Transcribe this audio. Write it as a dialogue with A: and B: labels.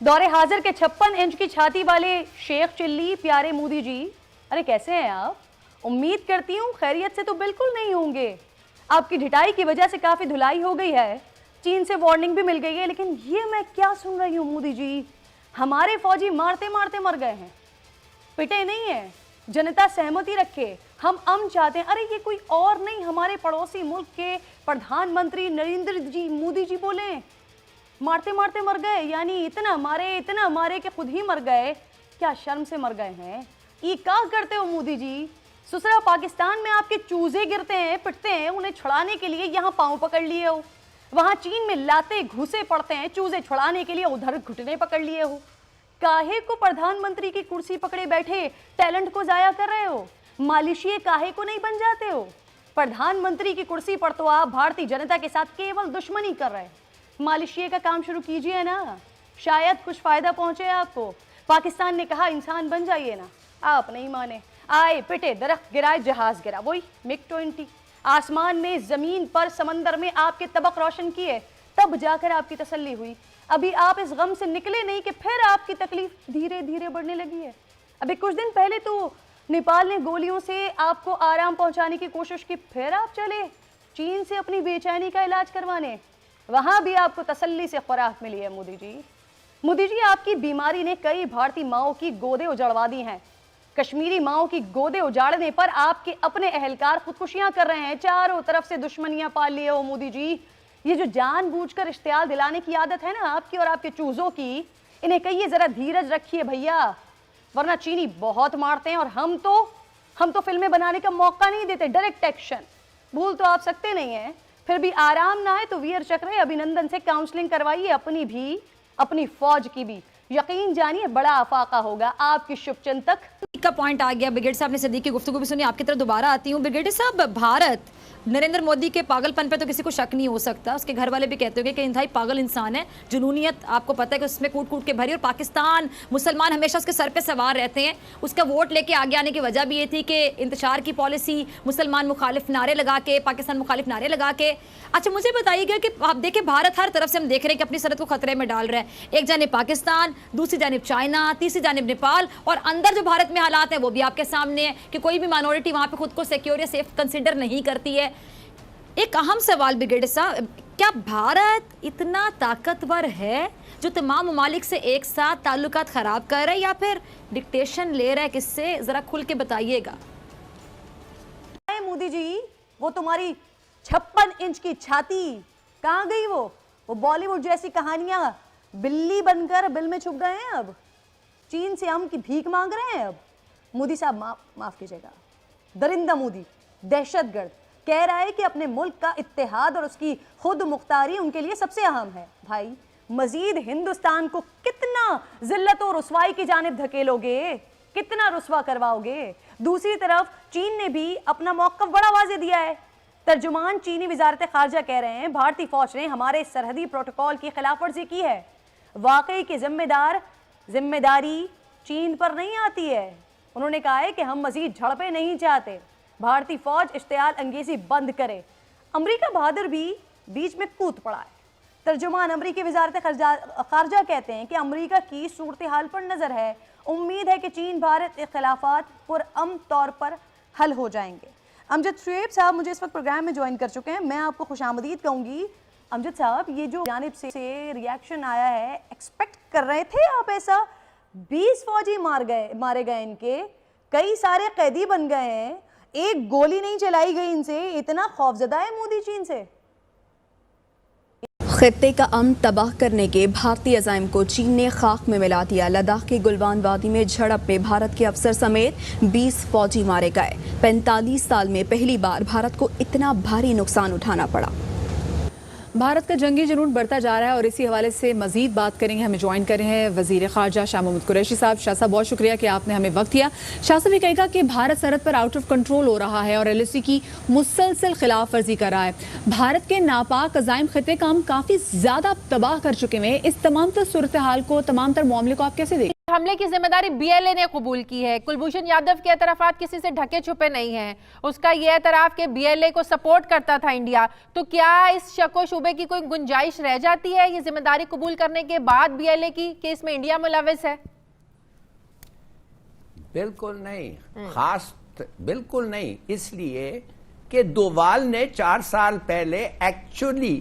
A: दौरे हाजिर के 56 इंच की छाती वाले शेख चिल्ली प्यारे मोदी जी, अरे कैसे हैं आप? उम्मीद करती हूँ खैरियत से तो बिल्कुल नहीं होंगे। आपकी ढिठाई की वजह से काफी धुलाई हो गई है, चीन से वार्निंग भी मिल गई है, लेकिन ये मैं क्या सुन रही हूँ मोदी जी, हमारे फौजी मारते मारते मर गए हैं, पिटे नहीं है। जनता सहमति रखे, हम अमन चाहते हैं। अरे ये कोई और नहीं, हमारे पड़ोसी मुल्क के प्रधानमंत्री नरेंद्र जी मोदी जी बोले मारते मारते मर गए, यानी इतना मारे कि खुद ही मर गए। क्या शर्म से मर गए हैं? ये क्या करते हो मोदी जी? सुसरा पाकिस्तान में आपके चूजे गिरते हैं, पिटते हैं, उन्हें छुड़ाने के लिए यहाँ पांव पकड़ लिए हो, वहां चीन में लाते घुसे पड़ते हैं चूजे छुड़ाने के लिए, उधर घुटने पकड़ लिए हो। काहे को प्रधानमंत्री की कुर्सी पकड़े बैठे टैलेंट को जाया कर रहे हो? मालिशिये काहे को नहीं बन जाते हो? प्रधानमंत्री की कुर्सी पर तो आप भारतीय जनता के साथ केवल दुश्मनी कर रहे हैं। मालिशिये का काम शुरू कीजिए ना, शायद कुछ फायदा पहुंचे आपको। पाकिस्तान ने कहा इंसान बन जाइए ना, आप नहीं माने, आए पिटे, दरख्त गिराए, जहाज गिरा, वही MiG-20। आसमान में, जमीन पर, समंदर में आपके तबक रोशन किए, तब जाकर आपकी तसल्ली हुई। अभी आप इस गम से निकले नहीं कि फिर आपकी तकलीफ धीरे धीरे बढ़ने लगी है। अभी कुछ दिन पहले तो नेपाल ने गोलियों से आपको आराम पहुंचाने की कोशिश की, फिर आप चले चीन से अपनी बेचैनी का इलाज करवाने, वहां भी आपको तसल्ली से खुराक मिली है। मोदी जी आपकी बीमारी ने कई भारतीय माओं की गोदे उजड़वा दी हैं। कश्मीरी माओं की गोदे उजाड़ने पर आपके अपने अहलकार खुदकुशियां कर रहे हैं, चारों तरफ से दुश्मनियां पाल लिए हो मोदी जी। ये जो जानबूझकर इश्तियाल दिलाने की आदत है ना आपकी और आपके चूजों की, इन्हें कहिए जरा धीरज रखिए भैया, वरना चीनी बहुत मारते हैं और हम तो फिल्में बनाने का मौका नहीं देते, डायरेक्ट एक्शन। भूल तो आप सकते नहीं है, फिर भी आराम ना है तो वीर चक्र अभिनंदन से काउंसलिंग करवाइए, अपनी भी अपनी फौज की भी। यकीन जानिए बड़ा आफाका होगा आपकी शुभचिंतक
B: का पॉइंट आ गया। ब्रिगेड साहब ने सदीक की गुफ्तगू भी सुनी, आपकी तरफ दोबारा आती हूँ। ब्रिगेड साहब, भारत नरेंद्र मोदी के पागलपन पे तो किसी को शक नहीं हो सकता, उसके घर वाले भी कहते होंगे कि इंतहाई पागल इंसान है, जुनूनियत आपको पता है कि उसमें कूट कूट के भरी, और पाकिस्तान मुसलमान हमेशा उसके सर पे सवार रहते हैं। उसका वोट लेके आगे आने की वजह भी ये थी कि इंतशार की पॉलिसी, मुसलमान मुखालिफ नारे लगा के, पाकिस्तान मुखालिफ नारे लगा के। अच्छा मुझे बताइएगा कि आप देखें भारत हर तरफ से हम देख रहे हैं कि अपनी सरहद को खतरे में डाल रहा है, एक जानिब पाकिस्तान, दूसरी जानिब चाइना, तीसरी जानिब नेपाल, और अंदर जो भारत में हालात है वो भी आपके सामने है कि कोई भी माइनॉरिटी वहां पे खुद को सिक्योर या सेफ कंसिडर नहीं करती है। एक अहम सवाल ब्रिगेड साहब, क्या भारत इतना ताकतवर है जो तमाम ममालिक से एक साथ ताल्लुकात खराब कर रहा है, या फिर डिक्टेशन ले रहा है किससे? जरा खुल के बताइएगा।
A: मोदी जी, वो तुम्हारी 56 इंच की छाती कहाँ गई? वो बॉलीवुड जैसी कहानियां बिल्ली बनकर बिल में छुप गए हैं। अब चीन से हम की भीख मांग रहे हैं। अब मोदी साहब माफ कीजिएगा, दरिंदा मोदी, दहशतगर्द, कह रहा है कि अपने मुल्क का इत्तेहाद और उसकी खुद मुख्तारी उनके लिए सबसे अहम है। भाई मजीद हिंदुस्तान को कितना जिल्लत और रुसवाई की जानिब धकेलोगे, कितना रुसवा करवाओगे? दूसरी तरफ चीन ने भी अपना मौक़िफ़ बड़ा वाज़े दिया है। तर्जुमान चीनी वजारत खारजा कह रहे हैं भारतीय फौज ने हमारे सरहदी प्रोटोकॉल की खिलाफवर्जी की है, वाकई की जिम्मेदारी चीन पर नहीं आती है। उन्होंने कहा है कि हम मजीद झड़पें नहीं चाहते, भारतीय फौज इश्तियाल अंगेजी बंद करे। अमेरिका बहादुर भी बीच में कूद पड़ा है। तर्जुमान अमेरिकी वजारत खारजा कहते हैं कि अमेरिका की सूरत हाल पर नजर है, उम्मीद है कि चीन भारत इख्तिलाफात पुरअमन तौर पर हल हो जाएंगे। अमजद शुएब साहब मुझे इस वक्त प्रोग्राम में ज्वाइन कर चुके हैं, मैं आपको खुशामदीद कहूँगी। अमजद साहब, ये जो जानिब से रिएक्शन आया है, एक्सपेक्ट कर रहे थे आप ऐसा? 20 फौजी मारे गए इनके, कई सारे कैदी बन गए हैं, एक गोली नहीं चलाई गई इनसे, इतना खौफजदा है मोदी चीन से?
C: खित्ते का अमन तबाह करने के भारतीय अज़ाइम को चीन ने खाक में मिला दिया। लद्दाख के गुलवान वादी में झड़प में भारत के अफसर समेत 20 फौजी मारे गए। 45 साल में पहली बार भारत को इतना भारी नुकसान उठाना पड़ा।
D: भारत का जंगी जुनून बढ़ता जा रहा है और इसी हवाले से मजीद बात करेंगे। हमें ज्वाइन कर रहे हैं वजीर खारजा शाह महमूद कुरैशी साहब। शाह साहब, बहुत शुक्रिया कि आपने हमें वक्त दिया। शाह साहब, ये कहेगा कि भारत सरहद पर आउट ऑफ कंट्रोल हो रहा है और LAC की मुसलसल खिलाफ वर्जी कर रहा है। भारत के नापाक अज़ाइम खिते का हम काफ़ी ज़्यादा तबाह कर चुके हैं। इस तमाम तर सूरत हाल को, तमाम तर मामले को आप कैसे देखते हैं?
E: हमले की जिम्मेदारी बीएलए ने कबूल की है। कुलभूषण यादव के एतराफात किसी से ढके छुपे नहीं हैं। उसका यह एतराफ कि बीएलए को सपोर्ट करता था इंडिया, तो क्या इस शक व शुबे की कोई गुंजाइश रह जाती है ये जिम्मेदारी कबूल करने के बाद बीएलए की कि इसमें इंडिया मुलविस है?
F: बिल्कुल नहीं, बिल्कुल नहीं, इसलिए कि डोवाल ने 4 साल पहले एक्चुअली